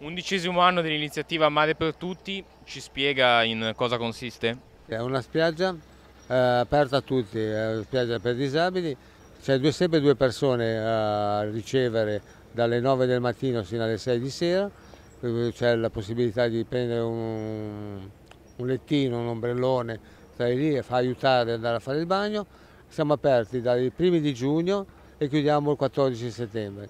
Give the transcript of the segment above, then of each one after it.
11° anno dell'iniziativa Mare per Tutti, ci spiega in cosa consiste? È una spiaggia aperta a tutti, è una spiaggia per disabili, c'è sempre due persone a ricevere dalle 9 del mattino fino alle 6 di sera, c'è la possibilità di prendere un lettino, un ombrellone, stare lì e fa aiutare ad andare a fare il bagno. Siamo aperti dai primi di giugno e chiudiamo il 14 settembre.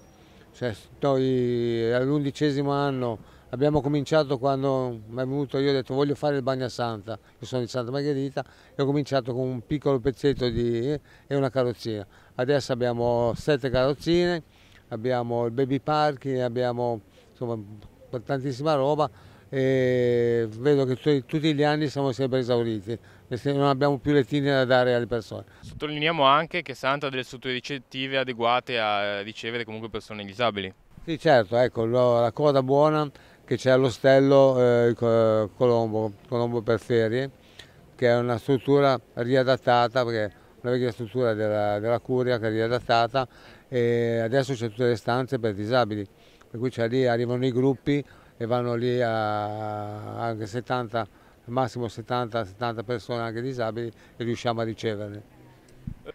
Cioè, noi all'11° anno abbiamo cominciato quando mi è venuto, io ho detto voglio fare il bagno a Santa, io sono di Santa Margherita, e ho cominciato con un piccolo pezzetto e una carrozzina. Adesso abbiamo 7 carrozzine, abbiamo il baby parking, abbiamo insomma tantissima roba e vedo che tutti gli anni siamo sempre esauriti, perché non abbiamo più lettini da dare alle persone. Sottolineiamo anche che Santa ha delle strutture ricettive adeguate a ricevere comunque persone disabili. Sì, certo, ecco, la cosa buona che c'è all'ostello Colombo per Ferie, che è una struttura riadattata, perché è una vecchia struttura della Curia che è riadattata, e adesso c'è tutte le stanze per disabili, per cui lì arrivano i gruppi e vanno lì anche 70, al massimo 70 persone anche disabili e riusciamo a riceverle.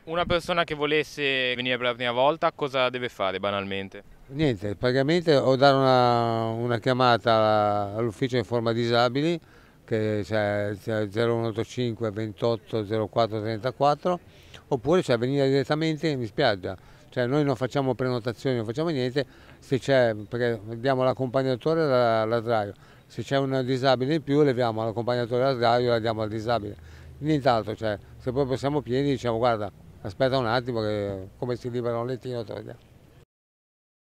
Una persona che volesse venire per la prima volta cosa deve fare banalmente? Niente, praticamente o dare una chiamata all'ufficio informa disabili, che c'è 0185 28 04 34, oppure venire direttamente in spiaggia. Cioè noi non facciamo prenotazioni, non facciamo niente, se c'è, perché diamo l'accompagnatore all'adraio, se c'è un disabile in più leviamo l'accompagnatore all'adraio e la diamo al disabile. Nient'altro, cioè, se proprio siamo pieni diciamo guarda, aspetta un attimo che come si libera un lettino te lo diamo.